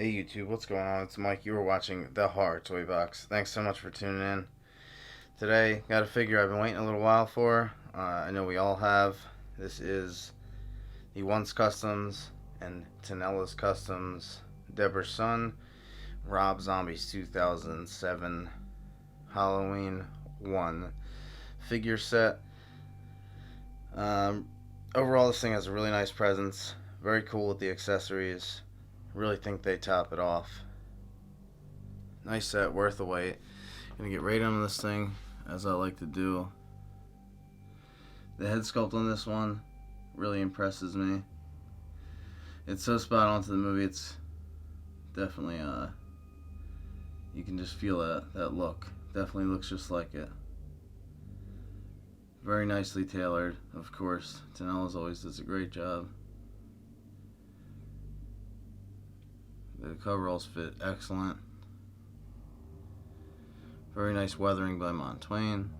Hey YouTube, what's going on? It's Mike. You were watching The Horror Toy Box. Thanks so much for tuning in. Today, got a figure I've been waiting a little while for. I know we all have. This is the Once Customs and Tinelas Customs Deborah's Son, Rob Zombie's 2007 Halloween 1 figure set. Overall, this thing has a really nice presence. Very cool with the accessories. Really think they top it off. Nice set, worth the wait. Gonna get right on this thing, as I like to do. The head sculpt on this one really impresses me. It's so spot on to the movie. It's definitely you can just feel that look. Definitely looks just like it. Very nicely tailored, of course. Tinelas always does a great job. The coveralls fit excellent. Very nice weathering by Montwain.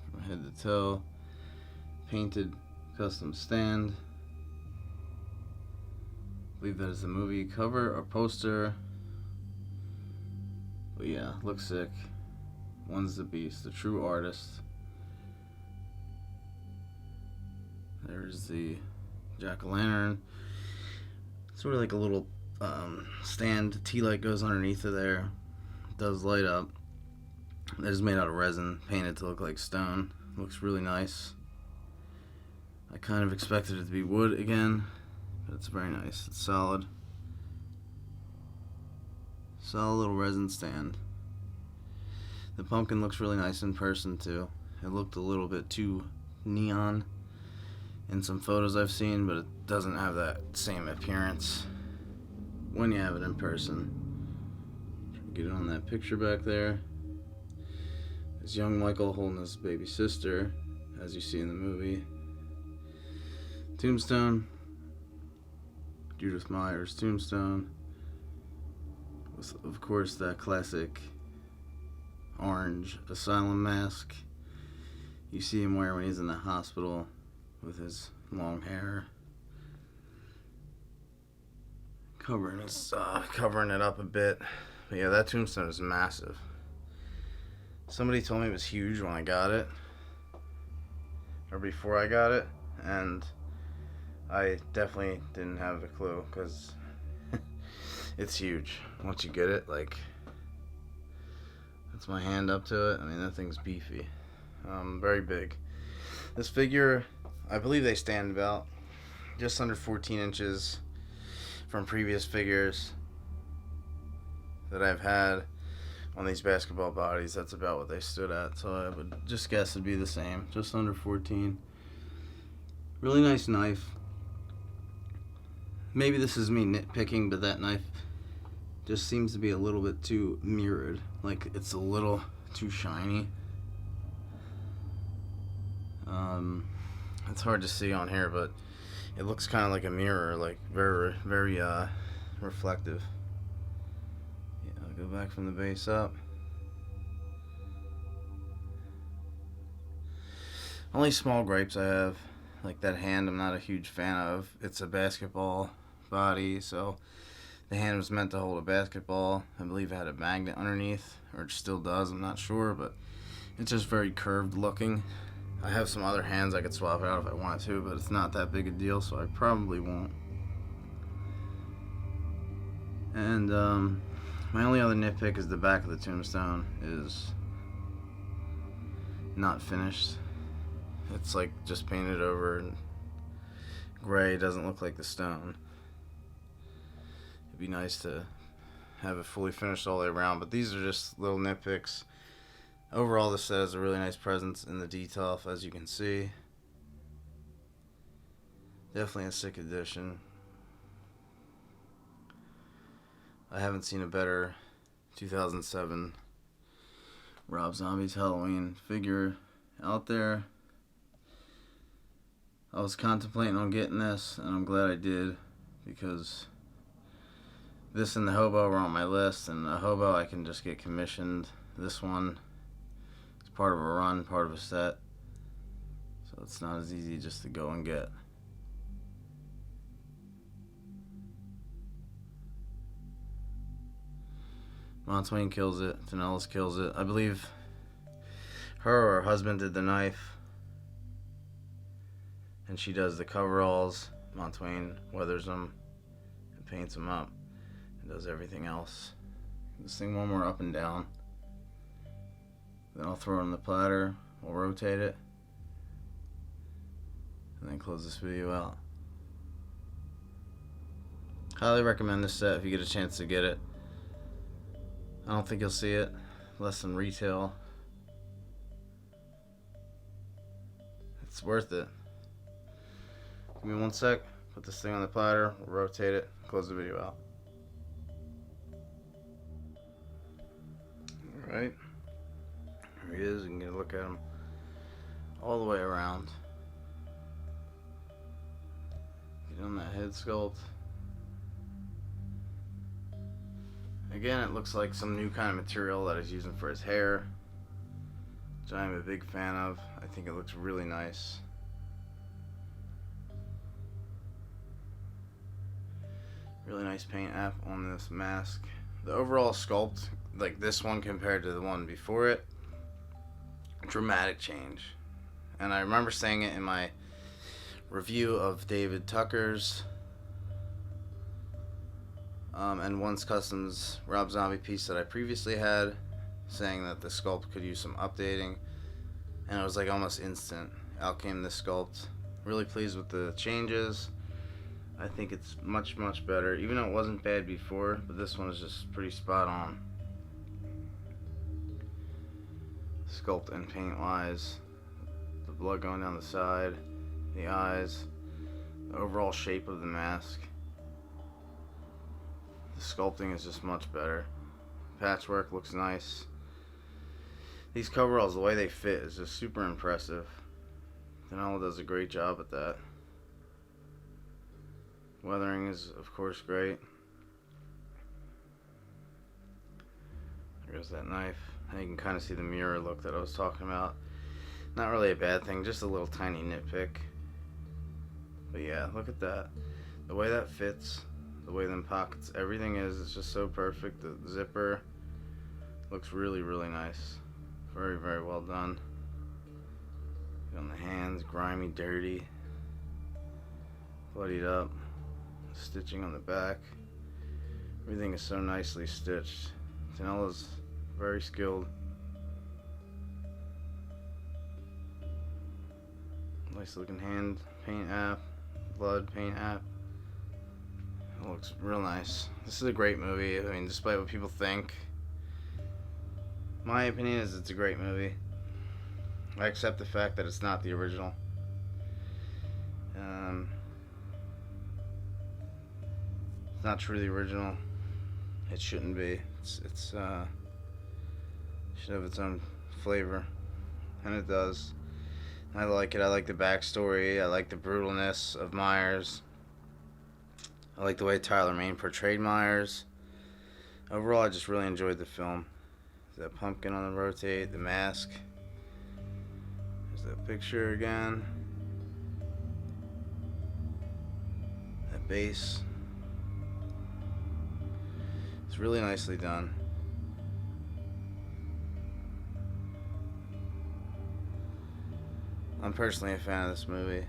From head to toe. Painted custom stand. I believe that is the movie cover or poster. But yeah, looks sick. One's the beast, the true artist. There's the jack-o'-lantern. Sort of like a little stand. Tea light goes underneath of there. It does light up. That is made out of resin, painted to look like stone. Looks really nice. I kind of expected it to be wood again, but it's very nice. It's solid. Solid little resin stand. The pumpkin looks really nice in person too. It looked a little bit too neon in some photos I've seen, but it doesn't have that same appearance when you have it in person. Get it on that picture back there. There's young Michael holding his baby sister, as you see in the movie. Tombstone. Judith Myers' tombstone. With, of course, that classic orange asylum mask you see him wear when he's in the hospital with his long hair, covering it up a bit. But yeah, that tombstone is massive. Somebody told me it was huge when I got it, or before I got it, and I definitely didn't have a clue, because it's huge. Once you get it, like, that's my hand up to it. I mean, that thing's beefy. Very big. This figure, I believe they stand about just under 14 inches from previous figures that I've had on these basketball bodies. That's about what they stood at, so I would just guess it'd be the same, just under 14. Really nice knife. Maybe this is me nitpicking, but that knife just seems to be a little bit too mirrored, like it's a little too shiny. It's hard to see on here, but it looks kind of like a mirror, like very reflective. Yeah, I'll go back from the base up. Only small gripes I have, like that hand I'm not a huge fan of. It's a basketball body, so the hand was meant to hold a basketball. I believe it had a magnet underneath, or it still does, I'm not sure, but it's just very curved looking. I have some other hands I could swap out if I wanted to, but it's not that big a deal, so I probably won't. And my only other nitpick is the back of the tombstone is not finished. It's like just painted over and gray. It doesn't look like the stone. It'd be nice to have it fully finished all the way around, but these are just little nitpicks. Overall, this set has a really nice presence in the detail, as you can see. Definitely a sick addition. I haven't seen a better 2007 Rob Zombie's Halloween figure out there. I was contemplating on getting this, and I'm glad I did, because this and the hobo were on my list, and the hobo I can just get commissioned. This one, part of a run, part of a set, so it's not as easy just to go and get. Montwain kills it. Tinelas kills it. I believe her or her husband did the knife, and she does the coveralls. Montwain weathers them and paints them up and does everything else. This thing one more up and down. Then I'll throw it on the platter. We'll rotate it. And then close this video out. Highly recommend this set if you get a chance to get it. I don't think you'll see it less than retail. It's worth it. Give me one sec. Put this thing on the platter. We'll rotate it. Close the video out. Alright. Here he is. You can get a look at him all the way around. Get on that head sculpt. Again, it looks like some new kind of material that he's using for his hair, which I'm a big fan of. I think it looks really nice. Really nice paint app on this mask. The overall sculpt, like this one compared to the one before it, dramatic change. And I remember saying it in my review of David Tucker's and Once Customs Rob Zombie piece that I previously had, saying that the sculpt could use some updating, and it was like almost instant. Out came this sculpt. Really pleased with the changes. I think it's much better, even though it wasn't bad before, but this one is just pretty spot on. Sculpt and paint wise, the blood going down the side, the eyes, the overall shape of the mask. The sculpting is just much better. Patchwork looks nice. These coveralls, the way they fit is just super impressive. Tinela does a great job at that. Weathering is, of course, great. There's that knife. And you can kind of see the mirror look that I was talking about. Not really a bad thing, just a little tiny nitpick. But yeah, look at that. The way that fits, the way them pockets, everything is, it's just so perfect. The zipper looks really nice. Very well done. On the hands, grimy, dirty, bloodied up. Stitching on the back. Everything is so nicely stitched. Tinela's very skilled. Nice looking hand paint app, blood paint app. It looks real nice. This is a great movie. I mean, despite what people think, my opinion is it's a great movie. I accept the fact that it's not the original. It's not truly original. It shouldn't be. It should have its own flavor, and it does. I like it. I like the backstory. I like the brutalness of Myers. I like the way Tyler Mane portrayed Myers. Overall, I just really enjoyed the film. There's that pumpkin on the rotate, the mask. There's that picture again. That base. It's really nicely done. I'm personally a fan of this movie.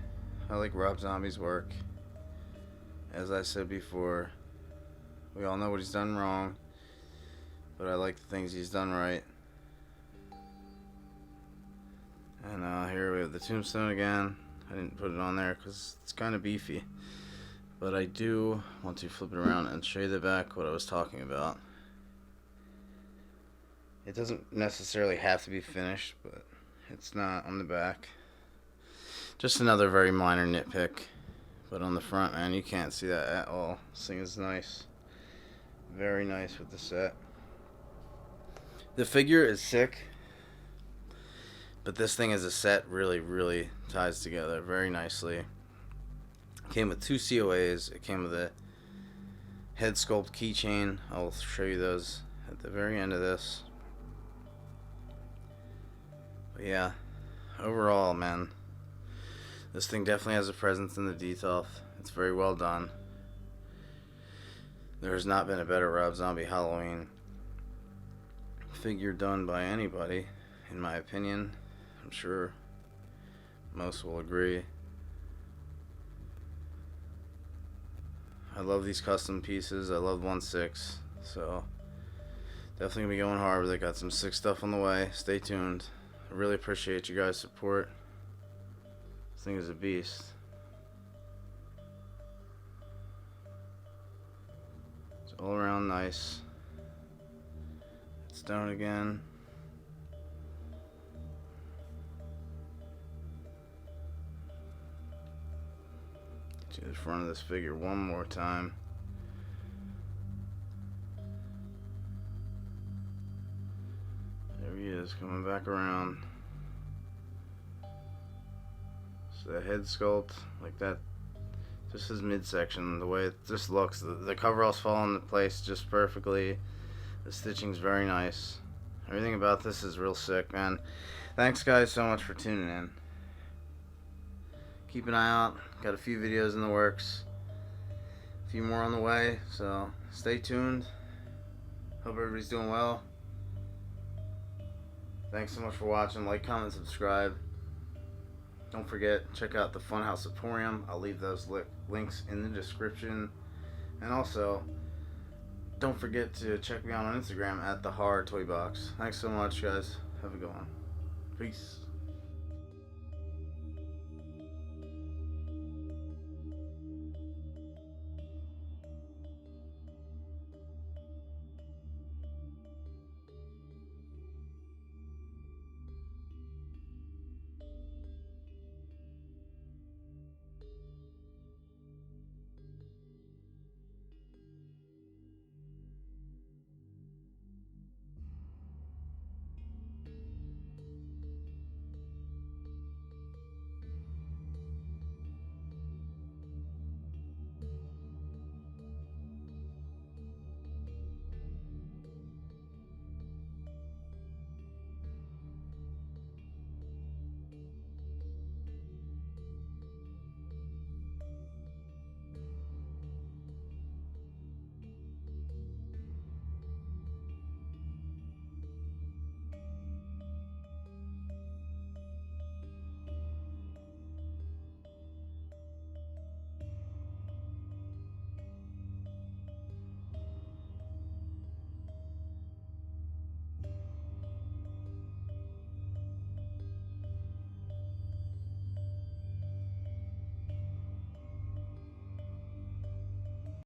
I like Rob Zombie's work. As I said before, we all know what he's done wrong, but I like the things he's done right. And here we have the tombstone again. I didn't put it on there because it's kind of beefy. But I do want to flip it around and show you the back, what I was talking about. It doesn't necessarily have to be finished, but it's not on the back. Just another very minor nitpick. But on the front, man, you can't see that at all. This thing is nice. Very nice with the set. The figure is sick. But this thing as a set really ties together very nicely. Came with 2 COAs. It came with a head sculpt keychain. I'll show you those at the very end of this. But yeah, overall, man, this thing definitely has a presence in the detail. It's very well done. There has not been a better Rob Zombie Halloween. figure done by anybody, in my opinion. I'm sure most will agree. I love these custom pieces. I love 1/6, so definitely gonna be going hard with it. Got some sick stuff on the way. Stay tuned. I really appreciate you guys' support. This thing is a beast. It's all around nice. It's down again. To the front of this figure one more time. There he is, coming back around. So the head sculpt, like that, just his midsection, the way it just looks, the coveralls fall into place just perfectly. The stitching's very nice. Everything about this is real sick, man. Thanks guys so much for tuning in. Keep an eye out. Got a few videos in the works. A few more on the way, so stay tuned. Hope everybody's doing well. Thanks so much for watching. Like, comment, subscribe. Don't forget, check out the Funhouse Emporium. I'll leave those links in the description. And also, don't forget to check me out on Instagram at the Horror Toy Box. Thanks so much, guys. Have a good one. Peace.